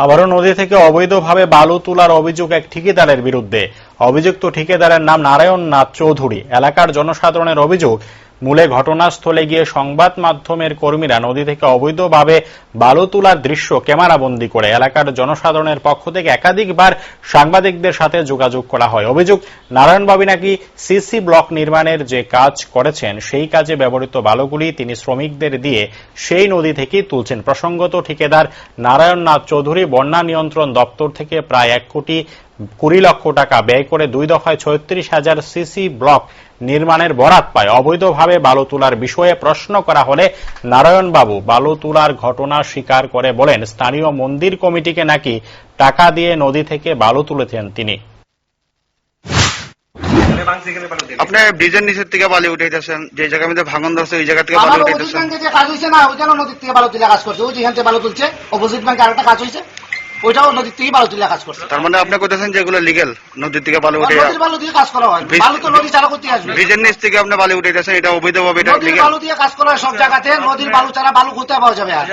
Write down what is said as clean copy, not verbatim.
আবারও নদী থেকে অবৈধভাবে বালু তোলার অভিযোগ এক ঠিকাদারের বিরুদ্ধে। অভিযুক্ত ঠিকাদারের নাম নারায়ণ নাথ চৌধুরী। এলাকার জনসাধারণের অভিযোগ, মূলে ঘটনাস্থলে গিয়ে সংবাদ মাধ্যমের কর্মীরা নদী থেকে অবৈধভাবে বালু তোলার দৃশ্য ক্যামেরাবন্দি করে। এলাকার জনসাধারণের পক্ষ থেকে একাধিকবার সাংবাদিকদের সাথে যোগাযোগ করা হয়। অভিযোগ, নারায়ণবাবু নাকি সিসি ব্লক নির্মাণের যে কাজ করেছেন সেই কাজে ব্যবহৃত বালুগুলি তিনি শ্রমিকদের দিয়ে সেই নদী থেকেই তুলছেন। প্রসঙ্গত, ঠিকাদার নারায়ণ নাথ চৌধুরী বন্যা নিয়ন্ত্রণ দপ্তর থেকে প্রায় 1,20,00,000 টাকা ব্যয় করে 2 দফায় 36,000 সিসি ব্লক নির্মাণের বরাত পায়। অবৈধভাবে বালু তোলার বিষয়ে প্রশ্ন করা হলে নারায়ণবাবু বালু তোলার ঘটনা স্বীকার করে বলেন, স্থানীয় মন্দির কমিটিকে নাকি টাকা দিয়ে নদী থেকে বালু তুলেছেন তিনি। আপনি ব্রিজের নিচের থেকে বালি উঠাইতেছেন, যে জায়গার মধ্যে ভাঙন ধরছে ওই জায়গা থেকে বালি উঠাইতেছেন। যে কাজ হয়েছে না, ওইটাও নদীর থেকে বালু তুলে কাজ করছে। ওই যেখান থেকে বালু তুলছে অপোজিট ব্যাংকে আরেকটা কাজ হয়েছে, ওইটাও নদীর থেকে বালু তুলে কাজ করছে। তার মানে আপনি কইতেছেন যে এগুলো লিগেল, নদীর থেকে বালু উঠে নদীর বালু দিয়ে কাজ করা হয়। বালু তো নদী ছাড়া করতে আসবে। ব্রিজের নিচ থেকে আপনি বালি উঠাইতেছেন, এটা অবৈধভাবে, এটা নদীর লিগেল। বালু দিয়ে কাজ করা হয় সব জায়গাতে। নদীর বালু ছাড়া বালু কোথায় পাওয়া যাবে? আর